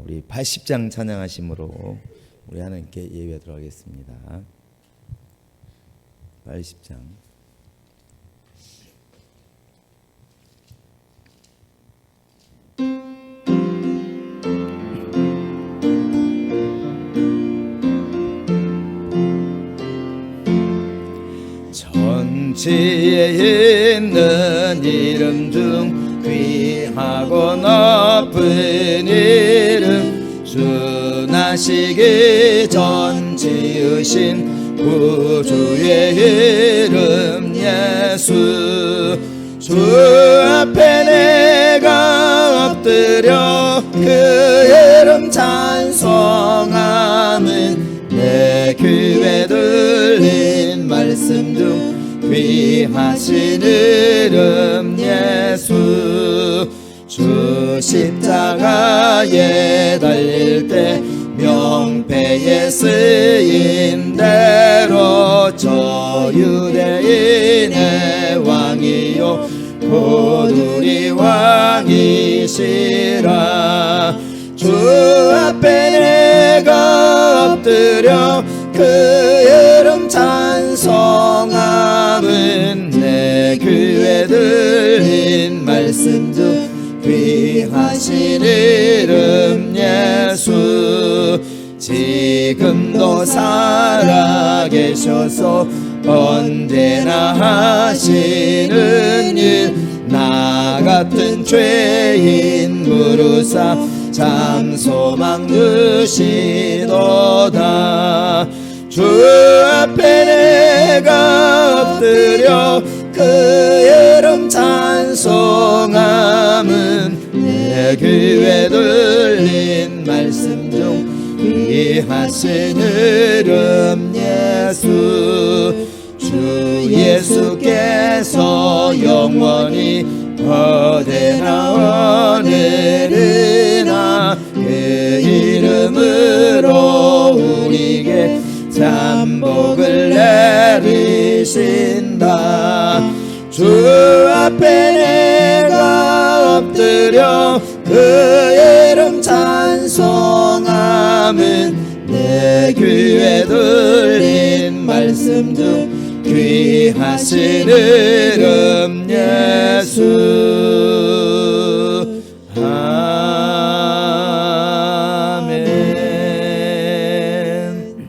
우리 80장 찬양하심으로 우리 하나님께 예배하도록 하겠습니다. 80장. 천지에 있는 이름 중 귀하고 높은 이름, 주 나시기 전 지으신 구주의 이름 예수. 주 앞에 내가 엎드려 그 이름 찬송하면 내 귀에 들린 말씀 중 귀하신 이름 예수. 주 십자가에 달릴 때 명패에 쓰인 대로 저 유대인의 왕이요 곧 우리 왕이시라. 주 앞에 내가 엎드려 그 이름 찬송함은 내 귀에 들린 말씀 중 귀하신 이름 예수. 지금도 살아계셔서 언제나 하시는 일, 나 같은 죄인 부르사 참 소망 주시도다. 주 앞에 내가 엎드려 그 이름 찬송함은 내 귀에 들린 말씀 중 귀하신 이름 예수. 주 예수께서 영원히 어디나 오늘이나 그 이름으로 우리에게 참 복을 내리신다. 주 앞에 내가 엎드려 그 이름 찬송함은 내 귀에 들린 말씀 중 귀하신 이름 예수. 아멘.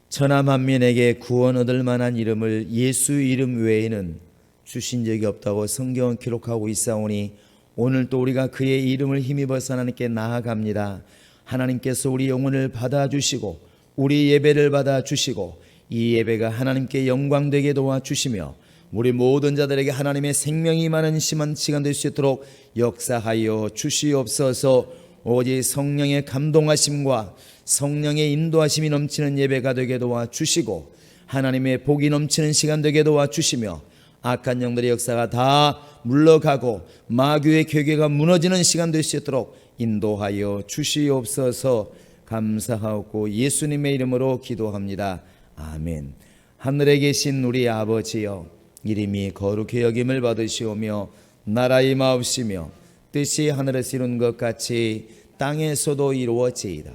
천하 만민에게 구원 얻을 만한 이름을 예수 이름 외에는 주신 적이 없다고 성경은 기록하고 있사오니 오늘 또 우리가 그의 이름을 힘입어서 하나님께 나아갑니다. 하나님께서 우리 영혼을 받아주시고 우리 예배를 받아주시고 이 예배가 하나님께 영광되게 도와주시며 우리 모든 자들에게 하나님의 생명이 임하는 심한 시간 될 수 있도록 역사하여 주시옵소서. 오직 성령의 감동하심과 성령의 인도하심이 넘치는 예배가 되게 도와주시고 하나님의 복이 넘치는 시간 되게 도와주시며 악한 영들의 역사가 다 물러가고 마귀의 궤계가 무너지는 시간 될 수 있도록 인도하여 주시옵소서. 감사하고 예수님의 이름으로 기도합니다. 아멘. 하늘에 계신 우리 아버지여, 이름이 거룩히 여김을 받으시오며 나라 임하옵시며 뜻이 하늘에서 이룬 것 같이 땅에서도 이루어지이다.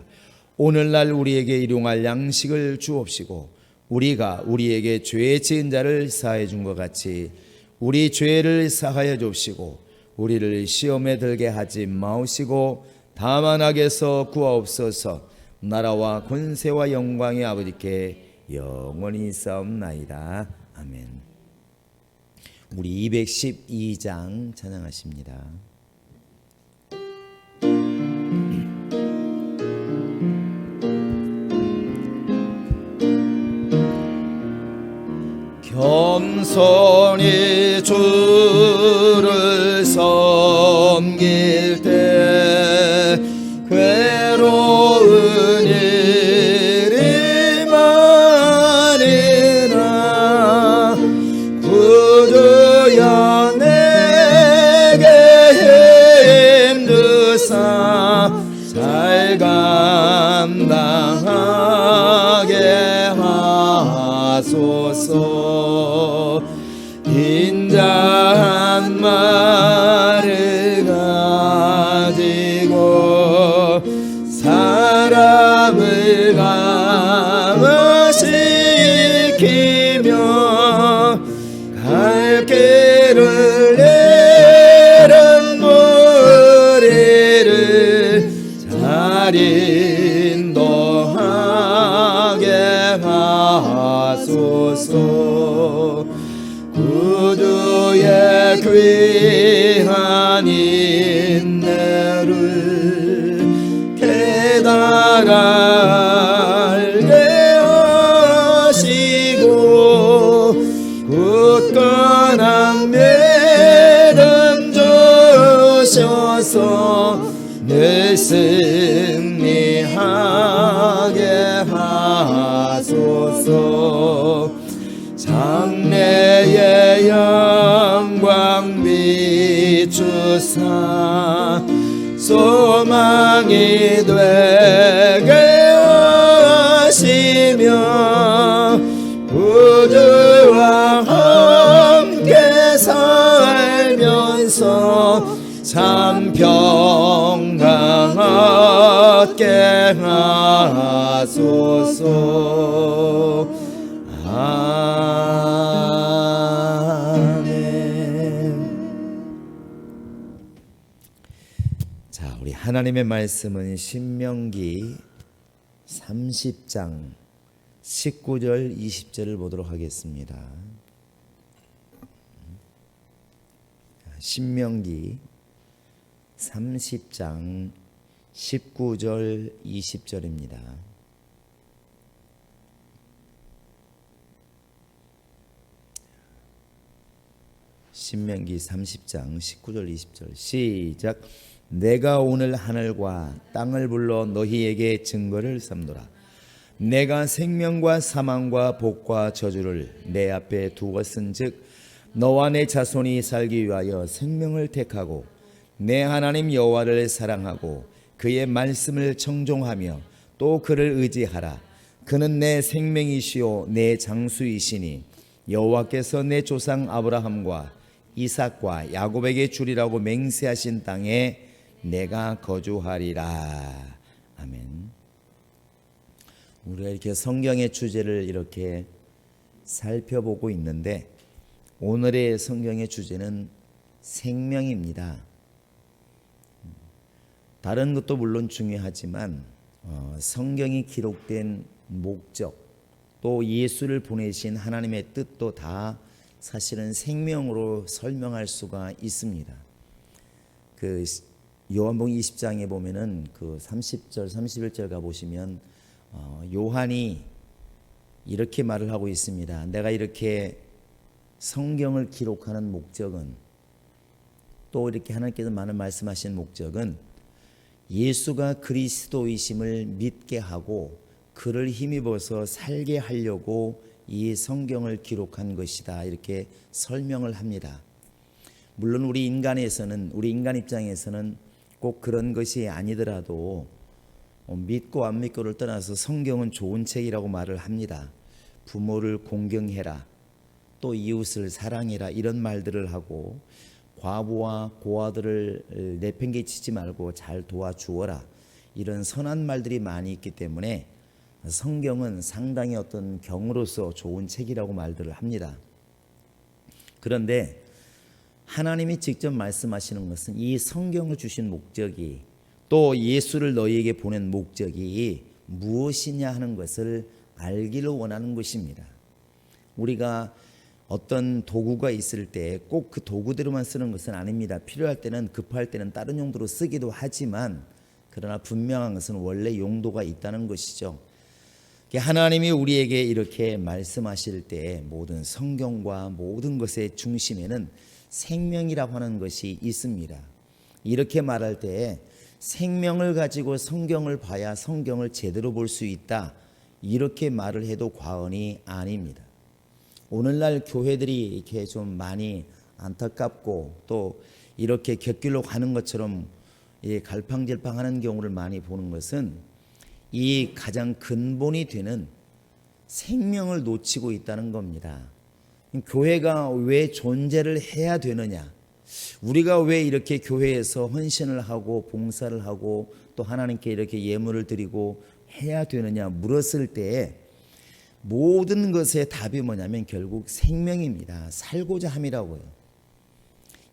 오늘날 우리에게 일용할 양식을 주옵시고 우리가 우리에게 죄 지은 자를 사하여 준 것 같이 우리 죄를 사하여 주옵시고 우리를 시험에 들게 하지 마옵시고 다만 악에서 구하옵소서. 나라와 권세와 영광의 아버지께 영원히 있사옵나이다. 아멘. 우리 212장 찬양하십니다. 겸손히 주를 섬길 때 괴로운 일이 많으나 구주여 내게 힘주사 잘 감당하게 하소서. 인자 한 마리 가지 사람을 감화시키며 갈 길을 잃은 무리를 잘 인도하게 하소서. 구주의 귀한 인내를 깨달아 알게 하시고 굳건한 믿음 주셔서 늘 승리하게 하소서. 장래의 영광 비추사 소망이 되게 하시며 구주와 함께 살면서 참 평강 얻게 하소서. 자, 우리 하나님의 말씀은 신명기 30장 19절 20절을 보도록 하겠습니다. 신명기 30장 19절 20절입니다. 신명기 30장 19절 20절 시작. 내가 오늘 하늘과 땅을 불러 너희에게 증거를 삼노라. 내가 생명과 사망과 복과 저주를 내 앞에 두었은즉 너와 내 자손이 살기 위하여 생명을 택하고 내 하나님 여호와를 사랑하고 그의 말씀을 청종하며 또 그를 의지하라. 그는 내 생명이시요 내 장수이시니 여호와께서 내 조상 아브라함과 이삭과 야곱에게 주리라고 맹세하신 땅에 내가 거주하리라. 아멘. 우리가 이렇게 성경의 주제를 이렇게 살펴보고 있는데 오늘의 성경의 주제는 생명입니다. 다른 것도 물론 중요하지만 성경이 기록된 목적 또 예수를 보내신 하나님의 뜻도 다 사실은 생명으로 설명할 수가 있습니다. 그 요한복음 20장에 보면은 그 30절 31절 가 보시면 요한이 이렇게 말을 하고 있습니다. 내가 이렇게 성경을 기록하는 목적은 또 이렇게 하나님께서 많은 말씀하신 목적은 예수가 그리스도이심을 믿게 하고 그를 힘입어서 살게 하려고 이 성경을 기록한 것이다. 이렇게 설명을 합니다. 물론 우리 인간 입장에서는 꼭 그런 것이 아니더라도 믿고 안 믿고를 떠나서 성경은 좋은 책이라고 말을 합니다. 부모를 공경해라. 또 이웃을 사랑해라. 이런 말들을 하고 과부와 고아들을 내팽개치지 말고 잘 도와주어라. 이런 선한 말들이 많이 있기 때문에 성경은 상당히 어떤 경으로서 좋은 책이라고 말들을 합니다. 그런데 하나님이 직접 말씀하시는 것은 이 성경을 주신 목적이 또 예수를 너희에게 보낸 목적이 무엇이냐 하는 것을 알기를 원하는 것입니다. 우리가 어떤 도구가 있을 때 꼭 그 도구대로만 쓰는 것은 아닙니다. 필요할 때는 급할 때는 다른 용도로 쓰기도 하지만 그러나 분명한 것은 원래 용도가 있다는 것이죠. 하나님이 우리에게 이렇게 말씀하실 때 모든 성경과 모든 것의 중심에는 생명이라고 하는 것이 있습니다. 이렇게 말할 때 생명을 가지고 성경을 봐야 성경을 제대로 볼 수 있다. 이렇게 말을 해도 과언이 아닙니다. 오늘날 교회들이 이렇게 좀 많이 안타깝고 또 이렇게 곁길로 가는 것처럼 갈팡질팡하는 경우를 많이 보는 것은 이 가장 근본이 되는 생명을 놓치고 있다는 겁니다. 교회가 왜 존재를 해야 되느냐? 우리가 왜 이렇게 교회에서 헌신을 하고 봉사를 하고 또 하나님께 이렇게 예물을 드리고 해야 되느냐 물었을 때 모든 것의 답이 뭐냐면 결국 생명입니다. 살고자 함이라고요.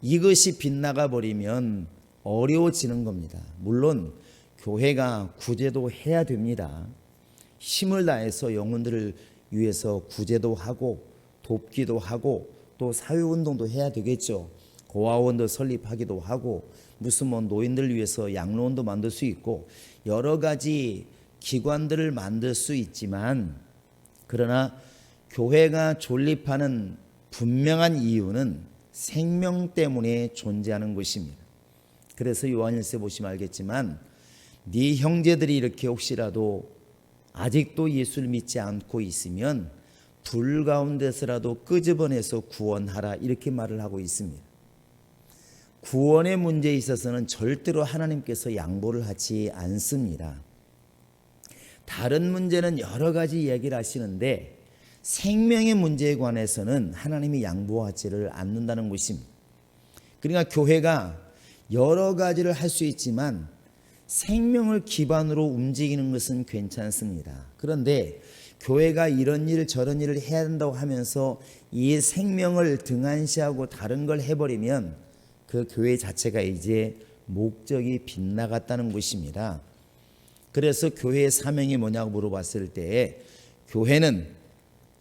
이것이 빗나가 버리면 어려워지는 겁니다. 물론 교회가 구제도 해야 됩니다. 힘을 다해서 영혼들을 위해서 구제도 하고 돕기도 하고 또 사회운동도 해야 되겠죠. 고아원도 설립하기도 하고 무슨 노인들을 위해서 양로원도 만들 수 있고 여러 가지 기관들을 만들 수 있지만, 그러나 교회가 존립하는 분명한 이유는 생명 때문에 존재하는 것입니다. 그래서 요한일서 보시면 알겠지만 네 형제들이 이렇게 혹시라도 아직도 예수를 믿지 않고 있으면 불 가운데서라도 끄집어내서 구원하라, 이렇게 말을 하고 있습니다. 구원의 문제에 있어서는 절대로 하나님께서 양보를 하지 않습니다. 다른 문제는 여러 가지 이야기를 하시는데 생명의 문제에 관해서는 하나님이 양보하지를 않는다는 것입니다. 그러니까 교회가 여러 가지를 할 수 있지만 생명을 기반으로 움직이는 것은 괜찮습니다. 그런데 교회가 이런 일 저런 일을 해야 된다고 하면서 이 생명을 등한시하고 다른 걸 해버리면 그 교회 자체가 이제 목적이 빗나갔다는 것입니다. 그래서 교회의 사명이 뭐냐고 물어봤을 때 교회는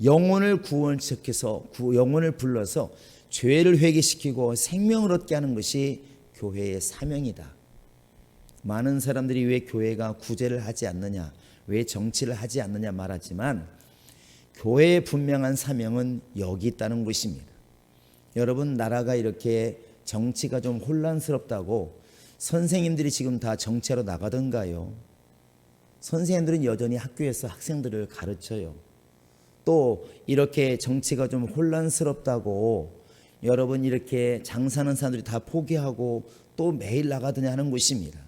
영혼을 구원시켜서 영혼을 불러서 죄를 회개시키고 생명을 얻게 하는 것이 교회의 사명이다. 많은 사람들이 왜 교회가 구제를 하지 않느냐, 왜 정치를 하지 않느냐 말하지만 교회의 분명한 사명은 여기 있다는 것입니다. 여러분, 나라가 이렇게 정치가 좀 혼란스럽다고 선생님들이 지금 다 정치하러 나가던가요? 선생님들은 여전히 학교에서 학생들을 가르쳐요. 또 이렇게 정치가 좀 혼란스럽다고 여러분 이렇게 장사하는 사람들이 다 포기하고 또 매일 나가더냐 하는 것입니다.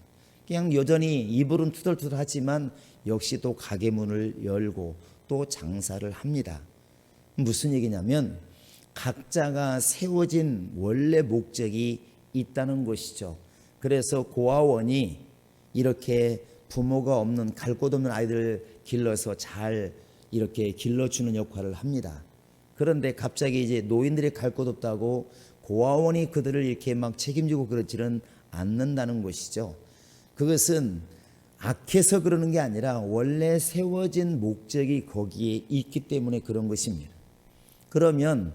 그냥 여전히 입으로는 투덜투덜 하지만 역시 또 가게 문을 열고 또 장사를 합니다. 무슨 얘기냐면 각자가 세워진 원래 목적이 있다는 것이죠. 그래서 고아원이 이렇게 부모가 없는 갈 곳 없는 아이들을 길러서 잘 이렇게 길러주는 역할을 합니다. 그런데 갑자기 이제 노인들이 갈 곳 없다고 고아원이 그들을 이렇게 막 책임지고 그러지는 않는다는 것이죠. 그것은 악해서 그러는 게 아니라 원래 세워진 목적이 거기에 있기 때문에 그런 것입니다. 그러면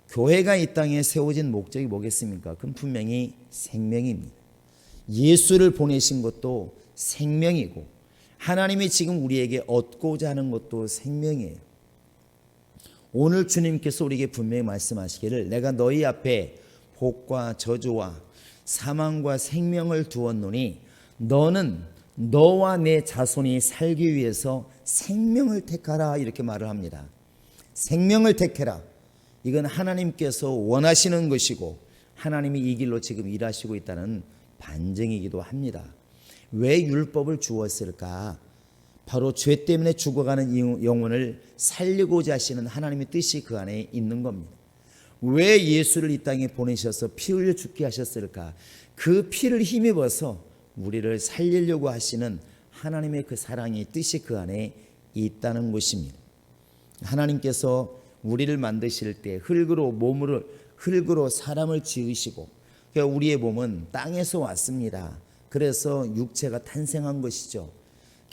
교회가 이 땅에 세워진 목적이 뭐겠습니까? 그건 분명히 생명입니다. 예수를 보내신 것도 생명이고 하나님이 지금 우리에게 얻고자 하는 것도 생명이에요. 오늘 주님께서 우리에게 분명히 말씀하시기를 내가 너희 앞에 복과 저주와 사망과 생명을 두었노니 너는 너와 내 자손이 살기 위해서 생명을 택하라, 이렇게 말을 합니다. 생명을 택해라. 이건 하나님께서 원하시는 것이고 하나님이 이 길로 지금 일하시고 있다는 반증이기도 합니다. 왜 율법을 주었을까? 바로 죄 때문에 죽어가는 영혼을 살리고자 하시는 하나님의 뜻이 그 안에 있는 겁니다. 왜 예수를 이 땅에 보내셔서 피 흘려 죽게 하셨을까? 그 피를 힘입어서 우리를 살리려고 하시는 하나님의 그 사랑의 뜻이 그 안에 있다는 것입니다. 하나님께서 우리를 만드실 때 흙으로 사람을 지으시고 우리의 몸은 땅에서 왔습니다. 그래서 육체가 탄생한 것이죠.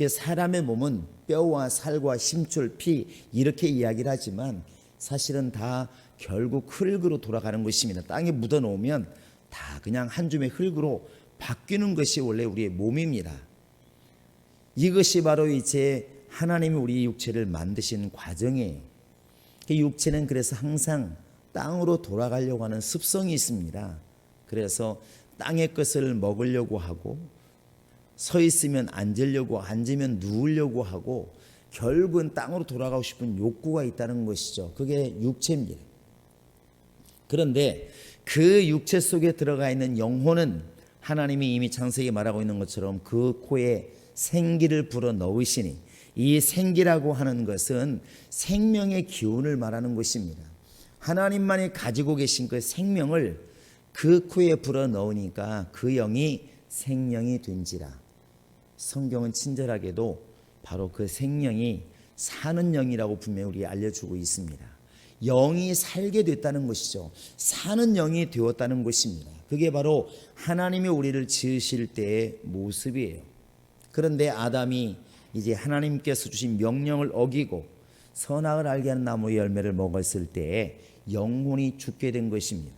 사람의 몸은 뼈와 살과 심줄, 피 이렇게 이야기를 하지만 사실은 다 결국 흙으로 돌아가는 것입니다. 땅에 묻어놓으면 다 그냥 한 줌의 흙으로 바뀌는 것이 원래 우리의 몸입니다. 이것이 바로 이제 하나님이 우리 육체를 만드신 과정이에요. 육체는 그래서 항상 땅으로 돌아가려고 하는 습성이 있습니다. 그래서 땅의 것을 먹으려고 하고 서 있으면 앉으려고, 앉으면 누우려고 하고 결국은 땅으로 돌아가고 싶은 욕구가 있다는 것이죠. 그게 육체입니다. 그런데 그 육체 속에 들어가 있는 영혼은 하나님이 이미 창세기에 말하고 있는 것처럼 그 코에 생기를 불어 넣으시니 이 생기라고 하는 것은 생명의 기운을 말하는 것입니다. 하나님만이 가지고 계신 그 생명을 그 코에 불어 넣으니까 그 영이 생명이 된지라. 성경은 친절하게도 바로 그 생명이 사는 영이라고 분명히 우리에게 알려주고 있습니다. 영이 살게 됐다는 것이죠. 사는 영이 되었다는 것입니다. 그게 바로 하나님이 우리를 지으실 때의 모습이에요. 그런데 아담이 이제 하나님께서 주신 명령을 어기고 선악을 알게 하는 나무의 열매를 먹었을 때에 영혼이 죽게 된 것입니다.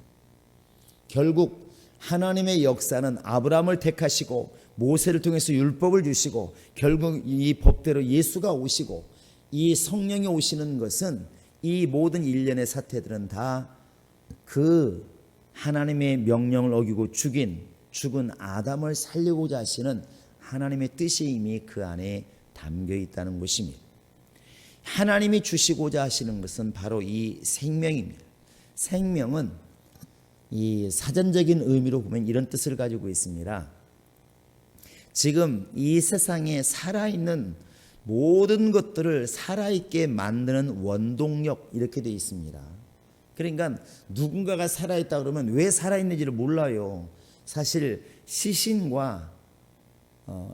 결국 하나님의 역사는 아브라함을 택하시고 모세를 통해서 율법을 주시고 결국 이 법대로 예수가 오시고 이 성령이 오시는 것은 이 모든 일련의 사태들은 다 그 하나님의 명령을 어기고 죽은 아담을 살리고자 하시는 하나님의 뜻이 이미 그 안에 담겨 있다는 것입니다. 하나님이 주시고자 하시는 것은 바로 이 생명입니다. 생명은 이 사전적인 의미로 보면 이런 뜻을 가지고 있습니다. 지금 이 세상에 살아있는 모든 것들을 살아있게 만드는 원동력 이렇게 되어 있습니다. 그러니까 누군가가 살아있다 그러면 왜 살아있는지를 몰라요. 사실 시신과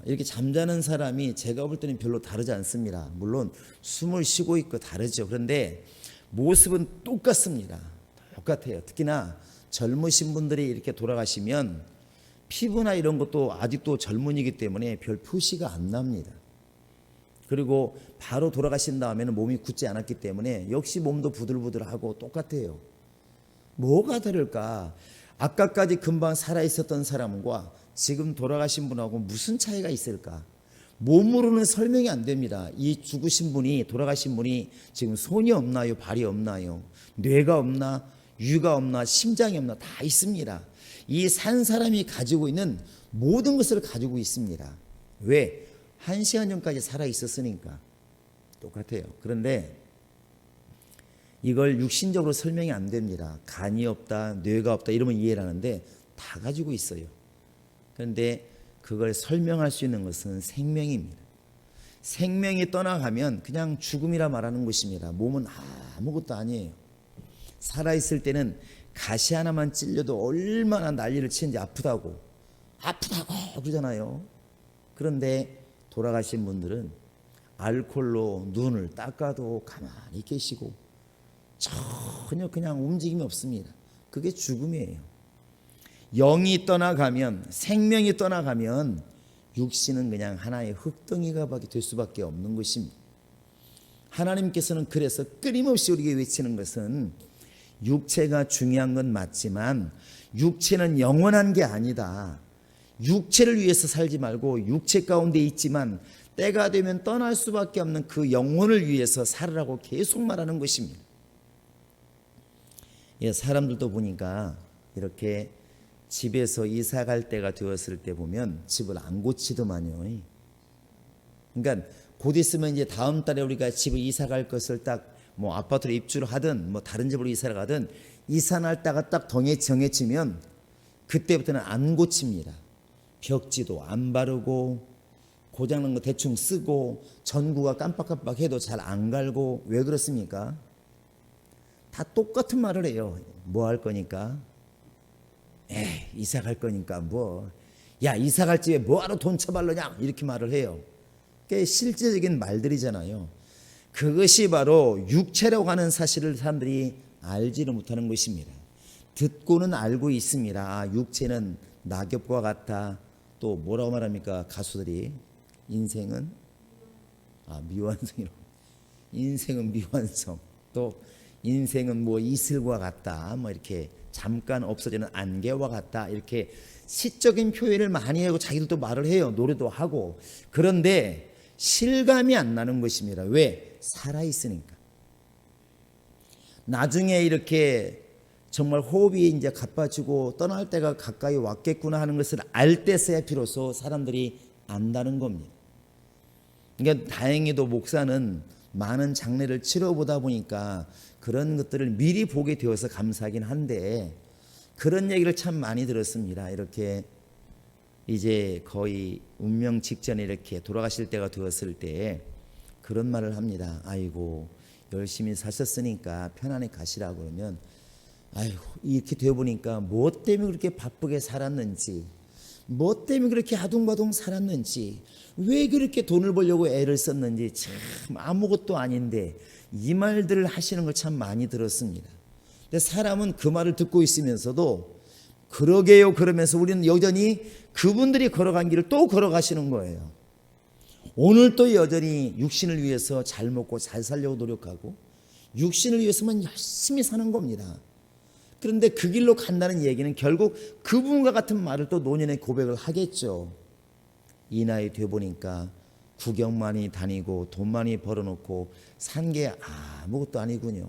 이렇게 잠자는 사람이 제가 볼 때는 별로 다르지 않습니다. 물론 숨을 쉬고 있고 다르죠. 그런데 모습은 똑같습니다. 똑같아요. 특히나 젊으신 분들이 이렇게 돌아가시면 피부나 이런 것도 아직도 젊은이기 때문에 별 표시가 안 납니다. 그리고 바로 돌아가신 다음에는 몸이 굳지 않았기 때문에 역시 몸도 부들부들하고 똑같아요. 뭐가 다를까? 아까까지 금방 살아있었던 사람과 지금 돌아가신 분하고 무슨 차이가 있을까? 몸으로는 설명이 안 됩니다. 이 죽으신 분이, 돌아가신 분이 지금 손이 없나요? 발이 없나요? 뇌가 없나? 유가 없나? 심장이 없나? 다 있습니다. 이 산 사람이 가지고 있는 모든 것을 가지고 있습니다. 왜? 1시간 전까지 살아 있었으니까. 똑같아요. 그런데 이걸 육신적으로 설명이 안 됩니다. 간이 없다, 뇌가 없다 이러면 이해를 하는데 다 가지고 있어요. 그런데 그걸 설명할 수 있는 것은 생명입니다. 생명이 떠나가면 그냥 죽음이라 말하는 것입니다. 몸은 아무것도 아니에요. 살아있을 때는 가시 하나만 찔려도 얼마나 난리를 치는지 아프다고 그러잖아요. 그런데 돌아가신 분들은 알코올로 눈을 닦아도 가만히 계시고 전혀 그냥 움직임이 없습니다. 그게 죽음이에요. 영이 떠나가면, 생명이 떠나가면 육신은 그냥 하나의 흙덩이가 될 수밖에 없는 것입니다. 하나님께서는 그래서 끊임없이 우리에게 외치는 것은 육체가 중요한 건 맞지만 육체는 영원한 게 아니다. 육체를 위해서 살지 말고 육체 가운데 있지만 때가 되면 떠날 수밖에 없는 그 영혼을 위해서 살으라고 계속 말하는 것입니다. 사람들도 보니까 이렇게 집에서 이사 갈 때가 되었을 때 보면 집을 안 고치더만요. 그러니까 곧 있으면 이제 다음 달에 우리가 집을 이사 갈 것을 딱 뭐 아파트로 입주를 하든 뭐 다른 집으로 이사를 가든 이사 날짜가 딱 정해지면 그때부터는 안 고칩니다. 벽지도 안 바르고 고장난 거 대충 쓰고 전구가 깜빡깜빡해도 잘 안 갈고. 왜 그렇습니까? 다 똑같은 말을 해요. 뭐 할 거니까? 이사 갈 거니까 뭐. 야, 이사 갈 집에 뭐하러 돈 쳐발르냐? 이렇게 말을 해요. 그게 실제적인 말들이잖아요. 그것이 바로 육체라고 하는 사실을 사람들이 알지를 못하는 것입니다. 듣고는 알고 있습니다. 육체는 낙엽과 같다. 또 뭐라고 말합니까? 가수들이 인생은 미완성이라고. 인생은 미완성. 또 인생은 뭐 이슬과 같다. 뭐 이렇게 잠깐 없어지는 안개와 같다. 이렇게 시적인 표현을 많이 하고 자기들도 말을 해요. 노래도 하고. 그런데 실감이 안 나는 것입니다. 왜? 살아있으니까. 나중에 이렇게 정말 호흡이 이제 가빠지고 떠날 때가 가까이 왔겠구나 하는 것을 알 때서야 비로소 사람들이 안다는 겁니다. 그러니까 다행히도 목사는 많은 장례를 치러보다 보니까 그런 것들을 미리 보게 되어서 감사하긴 한데 그런 얘기를 참 많이 들었습니다. 이렇게 이제 거의 운명 직전에 이렇게 돌아가실 때가 되었을 때 그런 말을 합니다. 아이고 열심히 사셨으니까 편안히 가시라고. 그러면 아이고, 이렇게 되어보니까 뭐 때문에 그렇게 바쁘게 살았는지, 뭐 때문에 그렇게 아둥바둥 살았는지, 왜 그렇게 돈을 벌려고 애를 썼는지 참 아무것도 아닌데, 이 말들을 하시는 걸 참 많이 들었습니다. 근데 사람은 그 말을 듣고 있으면서도 그러게요 그러면서 우리는 여전히 그분들이 걸어간 길을 또 걸어가시는 거예요. 오늘 또 여전히 육신을 위해서 잘 먹고 잘 살려고 노력하고 육신을 위해서만 열심히 사는 겁니다. 그런데 그 길로 간다는 얘기는 결국 그분과 같은 말을 또 노년에 고백을 하겠죠. 이 나이 돼 보니까 구경 많이 다니고 돈 많이 벌어놓고 산 게 아무것도 아니군요.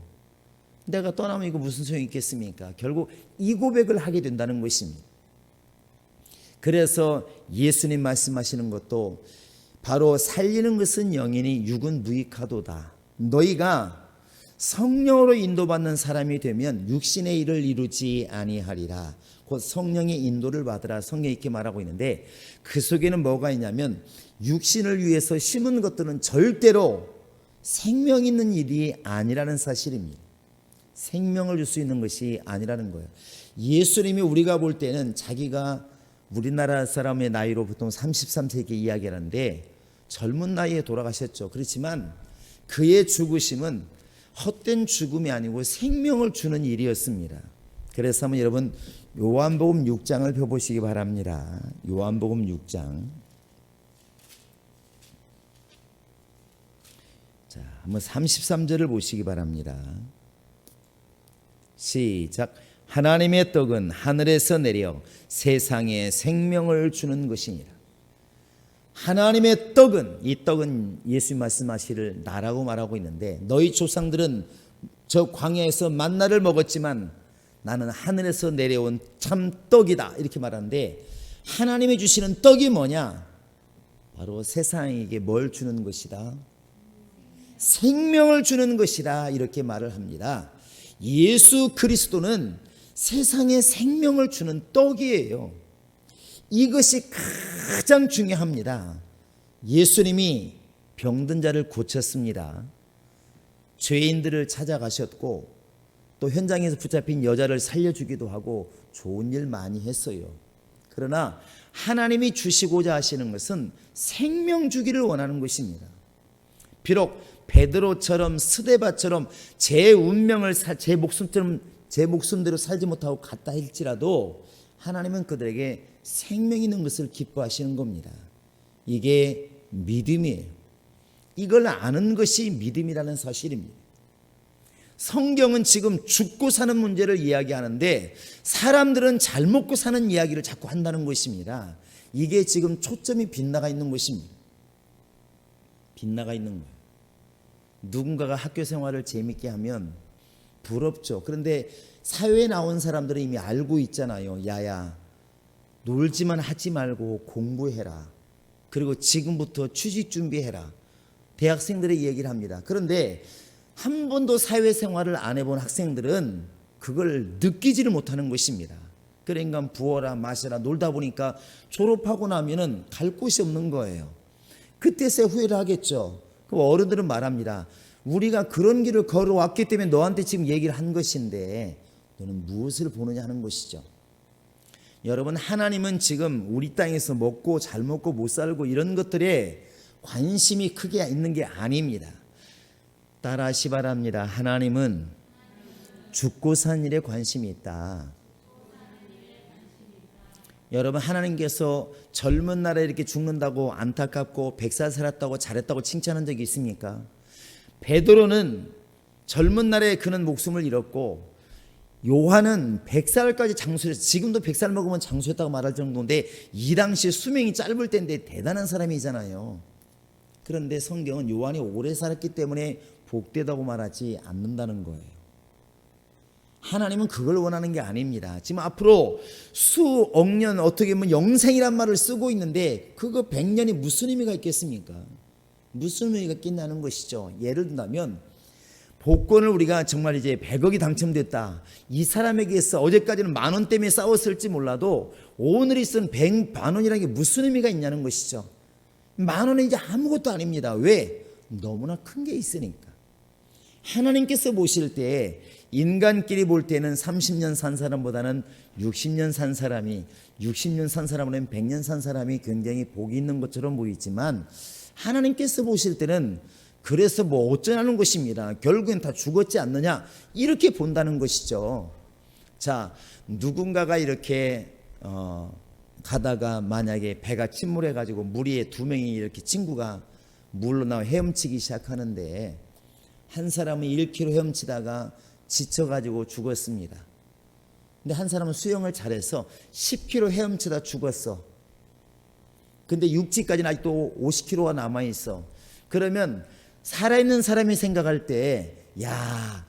내가 떠나면 이거 무슨 소용이 있겠습니까? 결국 이 고백을 하게 된다는 것입니다. 그래서 예수님 말씀하시는 것도 바로 살리는 것은 영이니 육은 무익하도다. 너희가 성령으로 인도받는 사람이 되면 육신의 일을 이루지 아니하리라. 곧 성령의 인도를 받으라. 성경이 이렇게 말하고 있는데 그 속에는 뭐가 있냐면 육신을 위해서 심은 것들은 절대로 생명 있는 일이 아니라는 사실입니다. 생명을 줄 수 있는 것이 아니라는 거예요. 예수님이 우리가 볼 때는 자기가 우리나라 사람의 나이로 보통 33세 이렇게 이야기하는데 젊은 나이에 돌아가셨죠. 그렇지만 그의 죽으심은 헛된 죽음이 아니고 생명을 주는 일이었습니다. 그래서 한번 여러분 요한복음 6장을 펴보시기 바랍니다. 요한복음 6장. 자, 한번 33절을 보시기 바랍니다. 시작. 하나님의 떡은 하늘에서 내려 세상에 생명을 주는 것이니라. 하나님의 떡은, 이 떡은 예수님 말씀하시를 나라고 말하고 있는데 너희 조상들은 저 광야에서 만나를 먹었지만 나는 하늘에서 내려온 참 떡이다 이렇게 말하는데 하나님이 주시는 떡이 뭐냐? 바로 세상에게 뭘 주는 것이다? 생명을 주는 것이다 이렇게 말을 합니다. 예수 그리스도는 세상에 생명을 주는 떡이에요. 이것이 가장 중요합니다. 예수님이 병든 자를 고쳤습니다. 죄인들을 찾아가셨고 또 현장에서 붙잡힌 여자를 살려주기도 하고 좋은 일 많이 했어요. 그러나 하나님이 주시고자 하시는 것은 생명 주기를 원하는 것입니다. 비록 베드로처럼 스데바처럼 제 운명을 제 목숨대로 살지 못하고 갔다 할지라도 하나님은 그들에게 생명 있는 것을 기뻐하시는 겁니다. 이게 믿음이에요. 이걸 아는 것이 믿음이라는 사실입니다. 성경은 지금 죽고 사는 문제를 이야기하는데 사람들은 잘 먹고 사는 이야기를 자꾸 한다는 것입니다. 이게 지금 초점이 빗나가 있는 것입니다. 빗나가 있는 거예요. 누군가가 학교 생활을 재밌게 하면 부럽죠. 그런데 사회에 나온 사람들은 이미 알고 있잖아요. 야야, 놀지만 하지 말고 공부해라. 그리고 지금부터 취직 준비해라. 대학생들의 얘기를 합니다. 그런데 한 번도 사회생활을 안 해본 학생들은 그걸 느끼지를 못하는 것입니다. 그러니까 부어라 마셔라 놀다 보니까 졸업하고 나면은 갈 곳이 없는 거예요. 그때서야 후회를 하겠죠. 그 어른들은 말합니다. 우리가 그런 길을 걸어왔기 때문에 너한테 지금 얘기를 한 것인데 너는 무엇을 보느냐 하는 것이죠. 여러분, 하나님은 지금 우리 땅에서 먹고 잘 먹고 못 살고 이런 것들에 관심이 크게 있는 게 아닙니다. 따라하시 바랍니다. 하나님은 죽고 산 일에 관심이 있다. 여러분, 하나님께서 젊은 날에 이렇게 죽는다고 안타깝고 100살 살았다고 잘했다고 칭찬한 적이 있습니까? 베드로는 젊은 날에 그는 목숨을 잃었고 요한은 100살까지 장수했어요. 지금도 100살 먹으면 장수했다고 말할 정도인데 이 당시 수명이 짧을 때인데 대단한 사람이잖아요. 그런데 성경은 요한이 오래 살았기 때문에 복되다고 말하지 않는다는 거예요. 하나님은 그걸 원하는 게 아닙니다. 지금 앞으로 수억 년 어떻게 보면 영생이란 말을 쓰고 있는데 그거 100년이 무슨 의미가 있겠습니까? 무슨 의미가 있겠냐는 것이죠. 예를 든다면 복권을 우리가 정말 이제 100억이 당첨됐다. 이 사람에게서 어제까지는 10,000원 때문에 싸웠을지 몰라도 오늘이 쓴 100만원이라는 게 무슨 의미가 있냐는 것이죠. 10,000원은 이제 아무것도 아닙니다. 왜? 너무나 큰 게 있으니까. 하나님께서 보실 때 인간끼리 볼 때는 30년 산 사람보다는 60년 산 사람이 60년 산 사람보다는 100년 산 사람이 굉장히 복이 있는 것처럼 보이지만 하나님께서 보실 때는 그래서 뭐 어쩌라는 것입니다. 결국엔 다 죽었지 않느냐 이렇게 본다는 것이죠. 자, 누군가가 이렇게 가다가 만약에 배가 침몰해 가지고 물 위에 두 명이 이렇게 친구가 물로 나와 헤엄치기 시작하는데 한 사람은 1km 헤엄치다가 지쳐가지고 죽었습니다. 근데 한 사람은 수영을 잘해서 10km 헤엄치다 죽었어. 근데 육지까지는 아직도 50km가 남아있어. 그러면 살아있는 사람이 생각할 때 야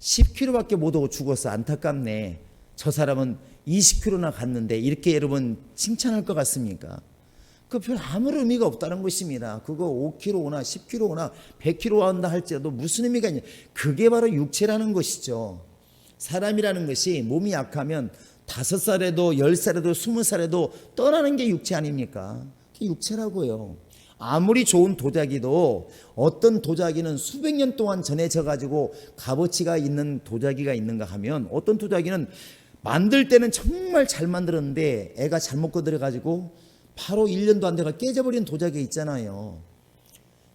10km밖에 못 오고 죽었어. 안타깝네. 저 사람은 20km나 갔는데 이렇게 여러분 칭찬할 것 같습니까? 그 별 아무런 의미가 없다는 것입니다. 그거 5km나 10km나 100km 한다 할지라도 무슨 의미가 있냐. 그게 바로 육체라는 것이죠. 사람이라는 것이 몸이 약하면 5살에도 10살에도 20살에도 떠나는 게 육체 아닙니까? 그게 육체라고요. 아무리 좋은 도자기도 어떤 도자기는 수백 년 동안 전해져 가지고 값어치가 있는 도자기가 있는가 하면 어떤 도자기는 만들 때는 정말 잘 만들었는데 애가 잘못 건드려 가지고 바로 1년도 안 돼가 깨져버린 도자기 있잖아요.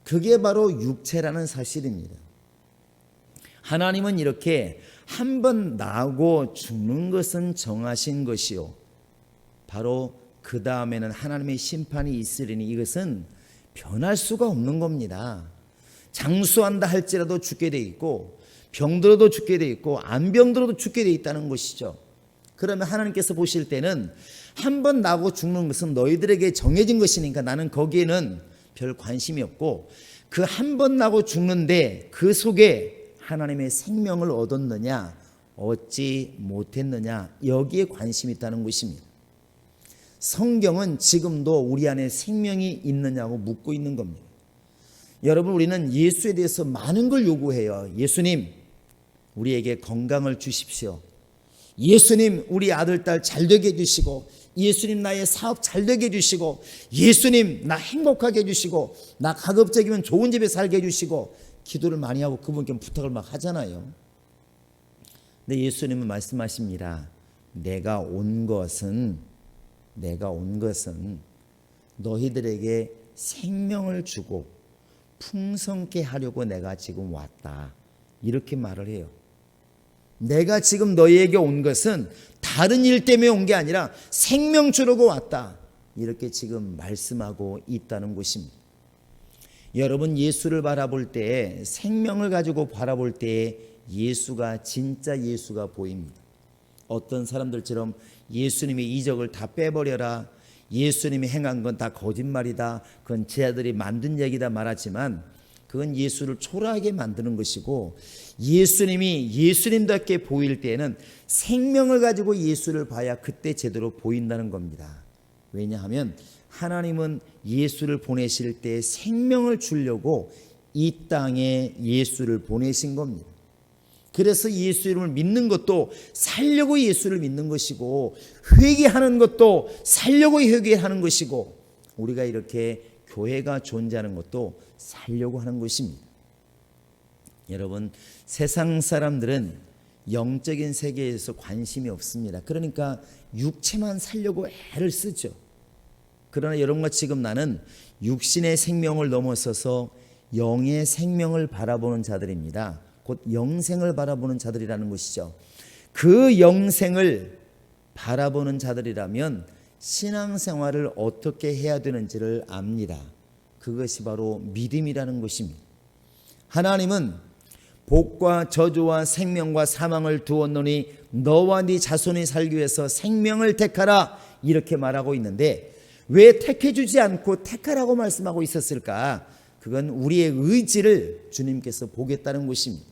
그게 바로 육체라는 사실입니다. 하나님은 이렇게 한 번 나고 죽는 것은 정하신 것이요 바로 그 다음에는 하나님의 심판이 있으리니 이것은 변할 수가 없는 겁니다. 장수한다 할지라도 죽게 돼 있고 병들어도 죽게 돼 있고 안 병들어도 죽게 돼 있다는 것이죠. 그러면 하나님께서 보실 때는 한 번 나고 죽는 것은 너희들에게 정해진 것이니까 나는 거기에는 별 관심이 없고 그 한 번 나고 죽는데 그 속에 하나님의 생명을 얻었느냐 얻지 못했느냐 여기에 관심이 있다는 것입니다. 성경은 지금도 우리 안에 생명이 있느냐고 묻고 있는 겁니다. 여러분 우리는 예수에 대해서 많은 걸 요구해요. 예수님 우리에게 건강을 주십시오. 예수님 우리 아들 딸 잘되게 해주시고 예수님 나의 사업 잘되게 해주시고 예수님 나 행복하게 해주시고 나 가급적이면 좋은 집에 살게 해주시고 기도를 많이 하고 그분께 부탁을 막 하잖아요. 근데 예수님은 말씀하십니다. 내가 온 것은 너희들에게 생명을 주고 풍성케 하려고 내가 지금 왔다. 이렇게 말을 해요. 내가 지금 너희에게 온 것은 다른 일 때문에 온 게 아니라 생명 주려고 왔다. 이렇게 지금 말씀하고 있다는 것입니다. 여러분 예수를 바라볼 때 생명을 가지고 바라볼 때 예수가 진짜 예수가 보입니다. 어떤 사람들처럼 예수님의 이적을 다 빼버려라. 예수님이 행한 건 다 거짓말이다. 그건 제 아들이 만든 얘기다 말하지만 그건 예수를 초라하게 만드는 것이고 예수님이 예수님답게 보일 때에는 생명을 가지고 예수를 봐야 그때 제대로 보인다는 겁니다. 왜냐하면 하나님은 예수를 보내실 때 생명을 주려고 이 땅에 예수를 보내신 겁니다. 그래서 예수 이름을 믿는 것도 살려고 예수를 믿는 것이고 회개하는 것도 살려고 회개하는 것이고 우리가 이렇게 교회가 존재하는 것도 살려고 하는 것입니다. 여러분 세상 사람들은 영적인 세계에서 관심이 없습니다. 그러니까 육체만 살려고 애를 쓰죠. 그러나 여러분과 지금 나는 육신의 생명을 넘어서서 영의 생명을 바라보는 자들입니다. 곧 영생을 바라보는 자들이라는 것이죠. 그 영생을 바라보는 자들이라면 신앙생활을 어떻게 해야 되는지를 압니다. 그것이 바로 믿음이라는 것입니다. 하나님은 복과 저주와 생명과 사망을 두었노니 너와 네 자손이 살기 위해서 생명을 택하라 이렇게 말하고 있는데 왜 택해주지 않고 택하라고 말씀하고 있었을까? 그건 우리의 의지를 주님께서 보겠다는 것입니다.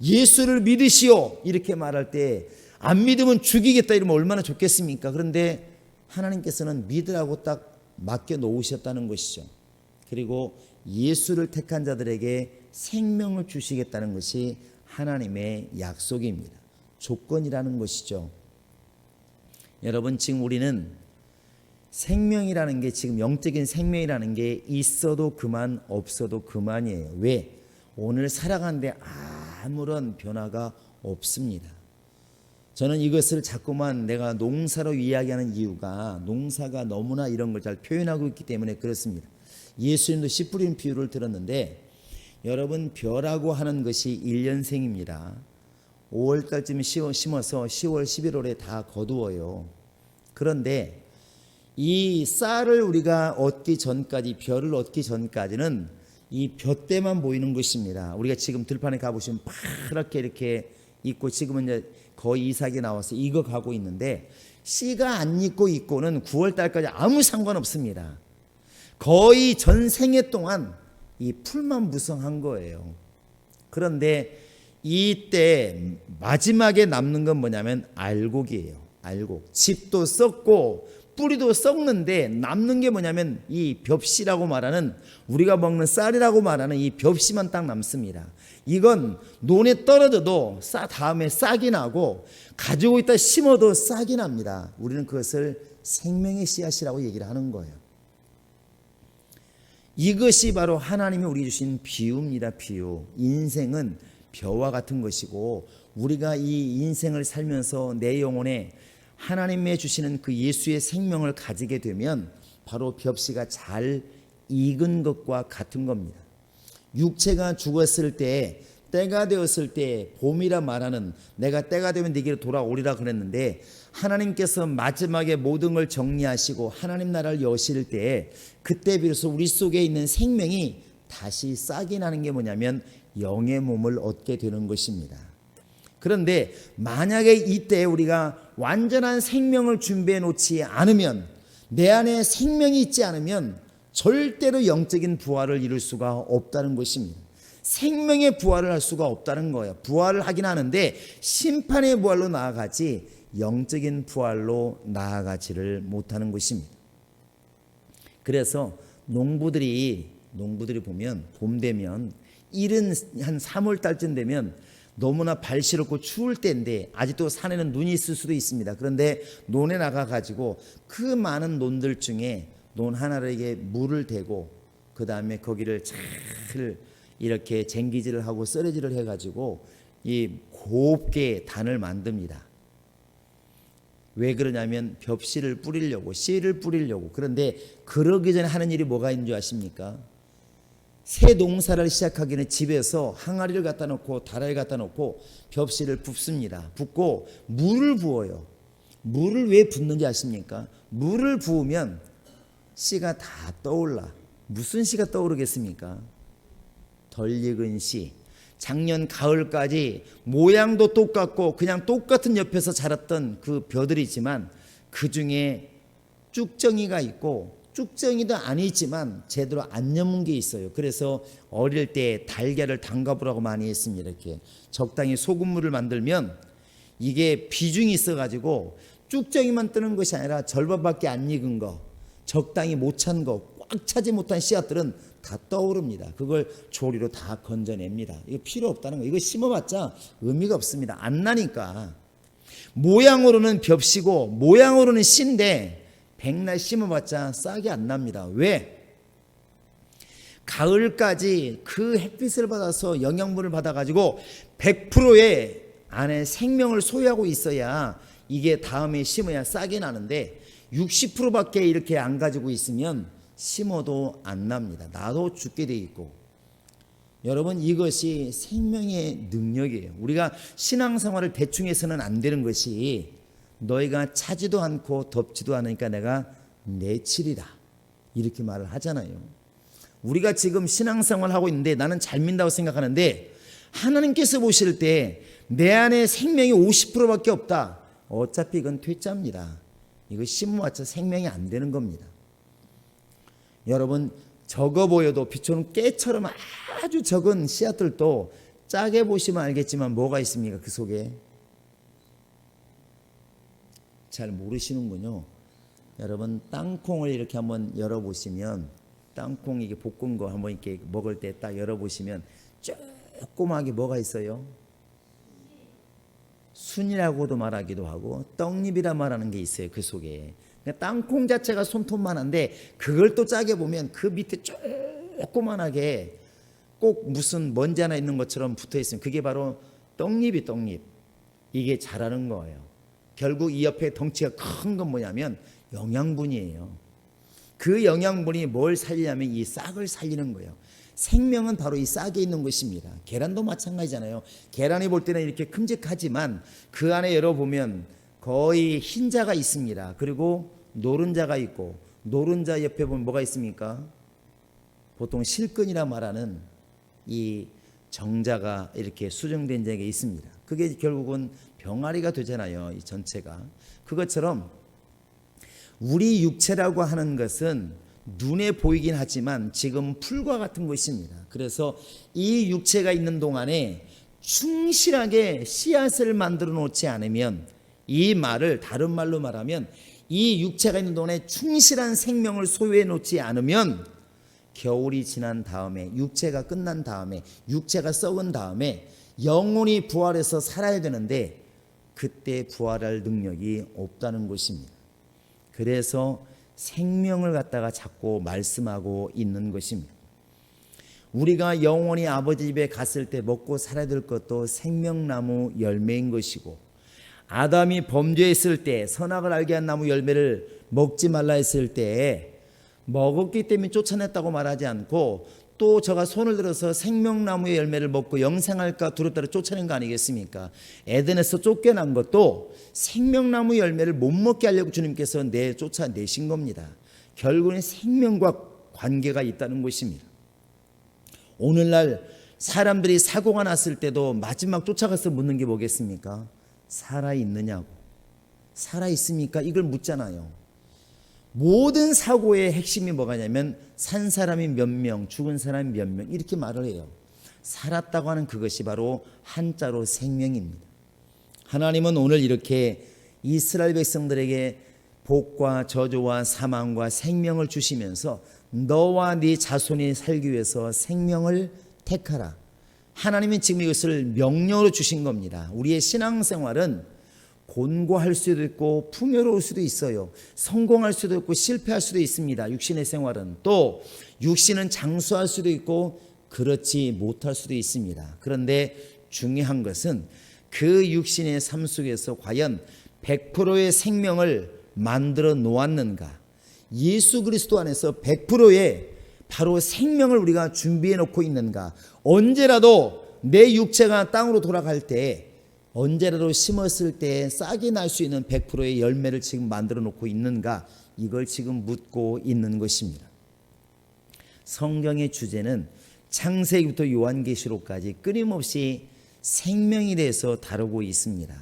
예수를 믿으시오 이렇게 말할 때 안 믿으면 죽이겠다 이러면 얼마나 좋겠습니까? 그런데 하나님께서는 믿으라고 딱 맡겨 놓으셨다는 것이죠. 그리고 예수를 택한 자들에게 생명을 주시겠다는 것이 하나님의 약속입니다. 조건이라는 것이죠. 여러분 지금 우리는 생명이라는 게 지금 영적인 생명이라는 게 있어도 그만 없어도 그만이에요. 왜? 오늘 살아가는데 아무런 변화가 없습니다. 저는 이것을 자꾸만 내가 농사로 이야기하는 이유가 농사가 너무나 이런 걸 잘 표현하고 있기 때문에 그렇습니다. 예수님도 씨 뿌리는 비유를 들었는데 여러분 벼라고 하는 것이 1년생입니다. 5월달쯤 심어서 10월 11월에 다 거두어요. 그런데 이 쌀을 우리가 얻기 전까지 벼를 얻기 전까지는 이 벼때만 보이는 것입니다. 우리가 지금 들판에 가보시면 파랗게 이렇게 있고 지금은 이제 거의 이삭이 나와서 익어가고 있는데 씨가 안 익고 있고는 9월달까지 아무 상관없습니다. 거의 전 생애 동안 이 풀만 무성한 거예요. 그런데 이때 마지막에 남는 건 뭐냐면 알곡이에요. 알곡. 즙도 썩고 뿌리도 썩는데 남는 게 뭐냐면 이 벽씨라고 말하는 우리가 먹는 쌀이라고 말하는 이 벽씨만 딱 남습니다. 이건 논에 떨어져도 다음에 싹이 나고 가지고 있다 심어도 싹이 납니다. 우리는 그것을 생명의 씨앗이라고 얘기를 하는 거예요. 이것이 바로 하나님이 우리 주신 비유입니다. 비유. 인생은 벼와 같은 것이고 우리가 이 인생을 살면서 내 영혼에 하나님의 주시는 그 예수의 생명을 가지게 되면 바로 벽씨가 잘 익은 것과 같은 겁니다. 육체가 죽었을 때 때가 되었을 때 봄이라 말하는 내가 때가 되면 네게로 돌아오리라 그랬는데 하나님께서 마지막에 모든 걸 정리하시고 하나님 나라를 여실 때 그때 비로소 우리 속에 있는 생명이 다시 싹이 나는 게 뭐냐면 영의 몸을 얻게 되는 것입니다. 그런데 만약에 이때 우리가 완전한 생명을 준비해 놓지 않으면 내 안에 생명이 있지 않으면 절대로 영적인 부활을 이룰 수가 없다는 것입니다. 생명의 부활을 할 수가 없다는 거예요. 부활을 하긴 하는데 심판의 부활로 나아가지 영적인 부활로 나아가지를 못하는 것입니다. 그래서 농부들이 보면 봄 되면 이른 한 3월 달쯤 되면 너무나 발 시렵고 추울 때인데 아직도 산에는 눈이 있을 수도 있습니다. 그런데 논에 나가가지고 그 많은 논들 중에 논 하나에게 물을 대고 그 다음에 거기를 잘 이렇게 쟁기질을 하고 썰어질을 해가지고 이 곱게 단을 만듭니다. 왜 그러냐면 벽씨를 뿌리려고 씨를 뿌리려고. 그런데 그러기 전에 하는 일이 뭐가 있는 줄 아십니까? 새 농사를 시작하기는 집에서 항아리를 갖다 놓고 다라를 갖다 놓고 벽씨를 붓습니다. 붓고 물을 부어요. 물을 왜 붓는지 아십니까? 물을 부으면 씨가 다 떠올라. 무슨 씨가 떠오르겠습니까? 덜 익은 씨. 작년 가을까지 모양도 똑같고 그냥 똑같은 옆에서 자랐던 그 벼들이지만 그 중에 쭉정이가 있고 쭉정이도 아니지만 제대로 안 여문 게 있어요. 그래서 어릴 때 달걀을 담가보라고 많이 했습니다. 이렇게 적당히 소금물을 만들면 이게 비중이 있어가지고 쭉정이만 뜨는 것이 아니라 절반밖에 안 익은 거, 적당히 못 찬 거, 꽉 차지 못한 씨앗들은 다 떠오릅니다. 그걸 조리로 다 건져냅니다. 이거 필요 없다는 거. 이거 심어봤자 의미가 없습니다. 안 나니까. 모양으로는 벽씨고 모양으로는 씨인데 백날 심어봤자 싹이 안 납니다. 왜? 가을까지 그 햇빛을 받아서 영양분을 받아가지고 100%의 안에 생명을 소유하고 있어야 이게 다음에 심어야 싹이 나는데 60%밖에 이렇게 안 가지고 있으면 심어도 안 납니다. 나도 죽게 돼 있고. 여러분 이것이 생명의 능력이에요. 우리가 신앙생활을 대충 해서는 안 되는 것이 너희가 차지도 않고 덥지도 않으니까 내가 내치리라 이렇게 말을 하잖아요. 우리가 지금 신앙생활을 하고 있는데 나는 잘 믿는다고 생각하는데 하나님께서 보실 때 내 안에 생명이 50%밖에 없다. 어차피 이건 퇴짜입니다. 이거 심어봤자 생명이 안 되는 겁니다. 여러분 적어 보여도 비춰놓은 깨처럼 아주 적은 씨앗들도 짜게 보시면 알겠지만 뭐가 있습니까? 그 속에 잘 모르시는군요. 여러분 땅콩을 이렇게 한번 열어보시면 땅콩 이게 볶은 거 한번 이렇게 먹을 때 딱 열어보시면 조그맣게 뭐가 있어요? 순이라고도 말하기도 하고 떡잎이라 말하는 게 있어요. 그 속에 땅콩 자체가 손톱만한데 그걸 또 짜게 보면 그 밑에 조그만하게 꼭 무슨 먼지 하나 있는 것처럼 붙어 있으면 그게 바로 떡잎이 떡잎. 이게 자라는 거예요. 결국 이 옆에 덩치가 큰 건 뭐냐면 영양분이에요. 그 영양분이 뭘 살리냐면 이 싹을 살리는 거예요. 생명은 바로 이 싹에 있는 것입니다. 계란도 마찬가지잖아요. 계란이 볼 때는 이렇게 큼직하지만 그 안에 열어보면 거의 흰자가 있습니다. 그리고 노른자가 있고, 노른자 옆에 보면 뭐가 있습니까? 보통 실근이라 말하는 이 정자가 이렇게 수정된 적이 있습니다. 그게 결국은 병아리가 되잖아요. 이 전체가. 그것처럼 우리 육체라고 하는 것은 눈에 보이긴 하지만 지금 풀과 같은 것입니다. 그래서 이 육체가 있는 동안에 충실하게 씨앗을 만들어 놓지 않으면, 이 말을 다른 말로 말하면 이 육체가 있는 동안에 충실한 생명을 소유해 놓지 않으면 겨울이 지난 다음에, 육체가 끝난 다음에, 육체가 썩은 다음에 영혼이 부활해서 살아야 되는데 그때 부활할 능력이 없다는 것입니다. 그래서 생명을 갖다가 자꾸 말씀하고 있는 것입니다. 우리가 영원히 아버지 집에 갔을 때 먹고 살아야 될 것도 생명나무 열매인 것이고, 아담이 범죄했을 때 선악을 알게 한 나무 열매를 먹지 말라 했을 때 먹었기 때문에 쫓아냈다고 말하지 않고, 또 저가 손을 들어서 생명나무의 열매를 먹고 영생할까 두렵다를 쫓아낸 거 아니겠습니까? 에덴에서 쫓겨난 것도 생명나무 열매를 못 먹게 하려고 주님께서 쫓아내신 겁니다. 결국은 생명과 관계가 있다는 것입니다. 오늘날 사람들이 사고가 났을 때도 마지막 쫓아가서 묻는 게 뭐겠습니까? 살아있느냐고, 살아있습니까? 이걸 묻잖아요. 모든 사고의 핵심이 뭐가냐면 산 사람이 몇 명, 죽은 사람이 몇 명, 이렇게 말을 해요. 살았다고 하는 그것이 바로 한자로 생명입니다. 하나님은 오늘 이렇게 이스라엘 백성들에게 복과 저주와 사망과 생명을 주시면서 너와 네 자손이 살기 위해서 생명을 택하라. 하나님은 지금 이것을 명령으로 주신 겁니다. 우리의 신앙생활은 곤고할 수도 있고 풍요로울 수도 있어요. 성공할 수도 있고 실패할 수도 있습니다. 육신의 생활은. 또 육신은 장수할 수도 있고 그렇지 못할 수도 있습니다. 그런데 중요한 것은 그 육신의 삶 속에서 과연 100%의 생명을 만들어 놓았는가, 예수 그리스도 안에서 100%의 바로 생명을 우리가 준비해 놓고 있는가, 언제라도 내 육체가 땅으로 돌아갈 때, 언제라도 심었을 때 싹이 날 수 있는 100%의 열매를 지금 만들어 놓고 있는가, 이걸 지금 묻고 있는 것입니다. 성경의 주제는 창세기부터 요한계시록까지 끊임없이 생명에 대해서 다루고 있습니다.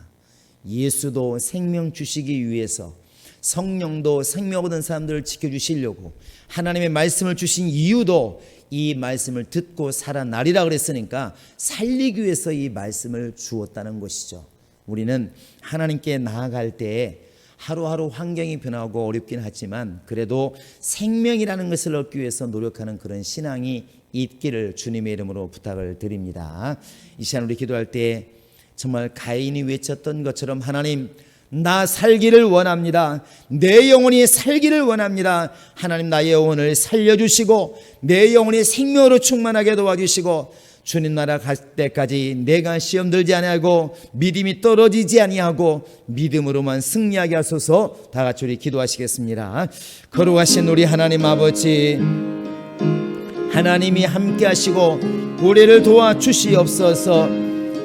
예수도 생명 주시기 위해서, 성령도 생명 얻은 사람들을 지켜주시려고 하나님의 말씀을 주신 이유도 이 말씀을 듣고 살아나리라 그랬으니까 살리기 위해서 이 말씀을 주었다는 것이죠. 우리는 하나님께 나아갈 때에 하루하루 환경이 변하고 어렵긴 하지만 그래도 생명이라는 것을 얻기 위해서 노력하는 그런 신앙이 있기를 주님의 이름으로 부탁을 드립니다. 이 시간 우리 기도할 때 정말 가인이 외쳤던 것처럼, 하나님, 나 살기를 원합니다. 내 영혼이 살기를 원합니다. 하나님, 나의 영혼을 살려주시고 내 영혼이 생명으로 충만하게 도와주시고 주님 나라 갈 때까지 내가 시험 들지 아니하고 믿음이 떨어지지 아니하고 믿음으로만 승리하게 하소서. 다 같이 우리 기도하시겠습니다. 거룩하신 우리 하나님 아버지, 하나님이 함께 하시고 우리를 도와주시옵소서.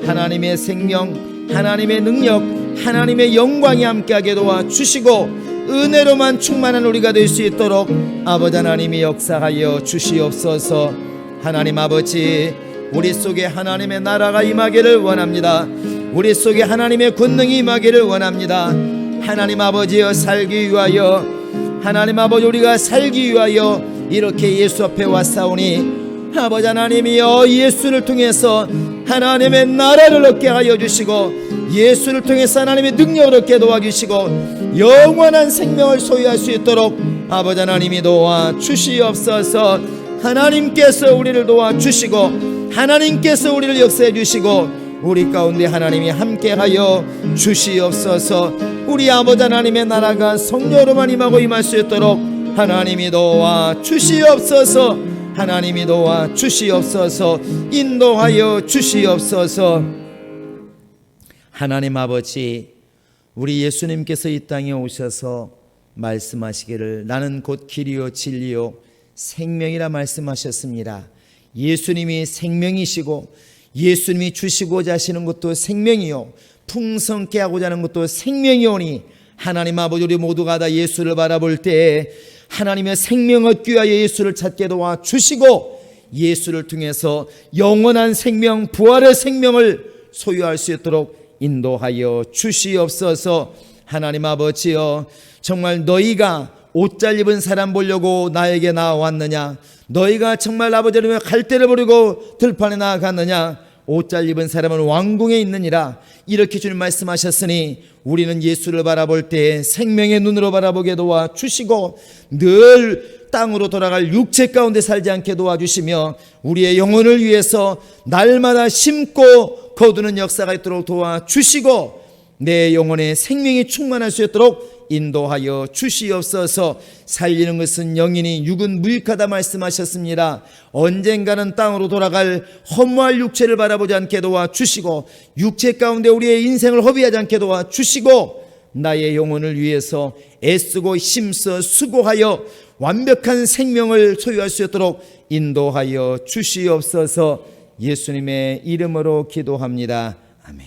하나님의 생명, 하나님의 능력, 하나님의 영광이 함께하게 도와주시고 은혜로만 충만한 우리가 될 수 있도록 아버지 하나님이 역사하여 주시옵소서. 하나님 아버지, 우리 속에 하나님의 나라가 임하기를 원합니다. 우리 속에 하나님의 권능이 임하기를 원합니다. 하나님 아버지여, 살기 위하여, 하나님 아버지, 우리가 살기 위하여 이렇게 예수 앞에 왔사오니 아버지 하나님이여, 예수를 통해서 하나님의 나라를 얻게 하여 주시고 예수를 통해서 하나님의 능력을 얻게 도와주시고 영원한 생명을 소유할 수 있도록 아버지 하나님이 도와주시옵소서. 하나님께서 우리를 도와주시고 하나님께서 우리를 역사해 주시고 우리 가운데 하나님이 함께하여 주시옵소서. 우리 아버지 하나님의 나라가 성령으로만 임하고 임할 수 있도록 하나님이 도와주시옵소서. 하나님이 도와주시옵소서. 인도하여 주시옵소서. 하나님 아버지, 우리 예수님께서 이 땅에 오셔서 말씀하시기를 나는 곧 길이요 진리요 생명이라 말씀하셨습니다. 예수님이 생명이시고 예수님이 주시고자 하시는 것도 생명이요 풍성케 하고자 하는 것도 생명이오니 하나님 아버지, 우리 모두가 다 예수를 바라볼 때 하나님의 생명 얻기 위하여 예수를 찾게 도와주시고 예수를 통해서 영원한 생명, 부활의 생명을 소유할 수 있도록 인도하여 주시옵소서. 하나님 아버지여, 정말 너희가 옷 잘 입은 사람 보려고 나에게 나왔느냐? 너희가 정말 아버지를 갈대를 버리고 들판에 나아갔느냐? 옷 잘 입은 사람은 왕궁에 있느니라. 이렇게 주님 말씀하셨으니 우리는 예수를 바라볼 때 생명의 눈으로 바라보게 도와주시고 늘 땅으로 돌아갈 육체 가운데 살지 않게 도와주시며 우리의 영혼을 위해서 날마다 심고 거두는 역사가 있도록 도와주시고 내 영혼에 생명이 충만할 수 있도록 인도하여 주시옵소서. 살리는 것은 영이니 육은 무익하다 말씀하셨습니다. 언젠가는 땅으로 돌아갈 허무할 육체를 바라보지 않게 도와주시고 육체 가운데 우리의 인생을 허비하지 않게 도와주시고 나의 영혼을 위해서 애쓰고 힘써 수고하여 완벽한 생명을 소유할 수 있도록 인도하여 주시옵소서. 예수님의 이름으로 기도합니다. 아멘.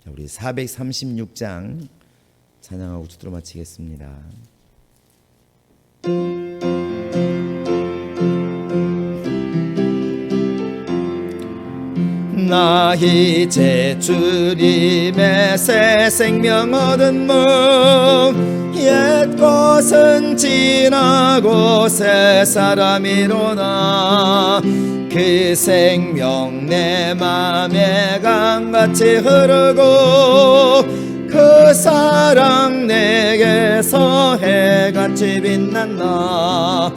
우리 436장 찬양하고 주도록 마치겠습니다. 나 이제 주님의 새 생명 얻은 몸 옛 것은 지나고 새 사람이로다. 그 생명 내 맘에 강같이 흐르고 그 사랑 내게서 해같이 빛난다.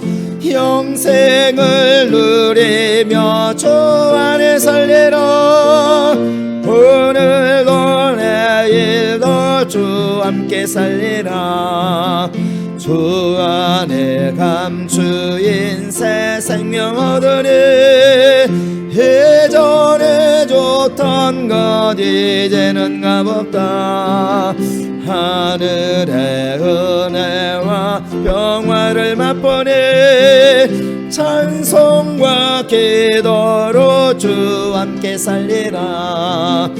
영생을 누리며 주 안에 살리라. 오늘도 내일도 주 함께 살리라. 주 안에 감추인 새 생명 얻으니 예전에 좋던 것 이제는 값없다. 하늘의 은혜와 평화를 맛보니 찬송과 기도로 주 함께 살리라.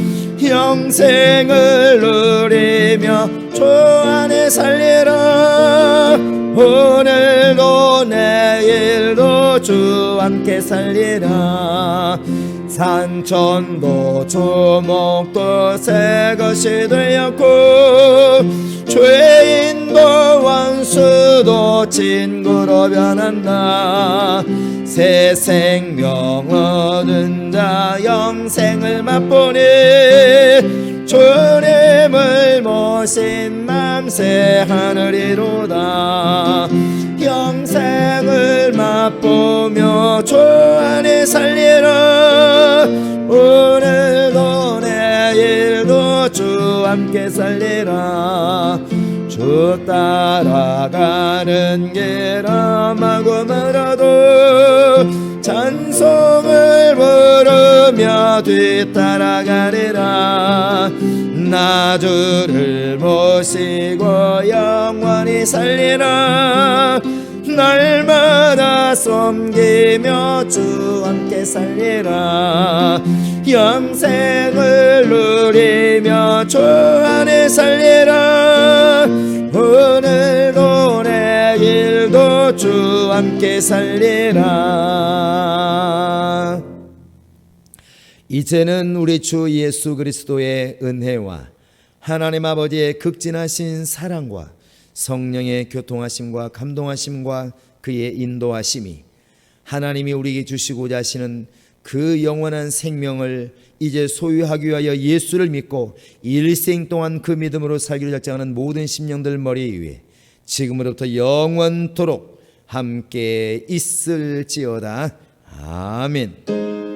영생을 누리며 주 안에 살리라. 오늘도 내일도 주 함께 살리라. 산천도 조목도 새 것이 되었고 죄인도 원수도 친구로 변한다. 새 생명 얻은 자 영생을 맛보니 주님을 모신 맘새 하늘이로다. 영생을 맛보며 주 안에 살리라. 오늘도 내일도 주 함께 살리라. 주 따라가는 길 험하고 멀어도 찬송을 부르며 뒤따라가리라. 나 주를 모시고 영원히 살리라. 날마다 섬기며 주 함께 살리라. 영생을 누리며 주 안에 살리라. 오늘도 내일도 주 함께 살리라. 이제는 우리 주 예수 그리스도의 은혜와 하나님 아버지의 극진하신 사랑과 성령의 교통하심과 감동하심과 그의 인도하심이 하나님이 우리에게 주시고자 하시는 그 영원한 생명을 이제 소유하기 위하여 예수를 믿고 일생 동안 그 믿음으로 살기를 작정하는 모든 심령들 머리 위에 지금으로부터 영원토록 함께 있을지어다. 아멘.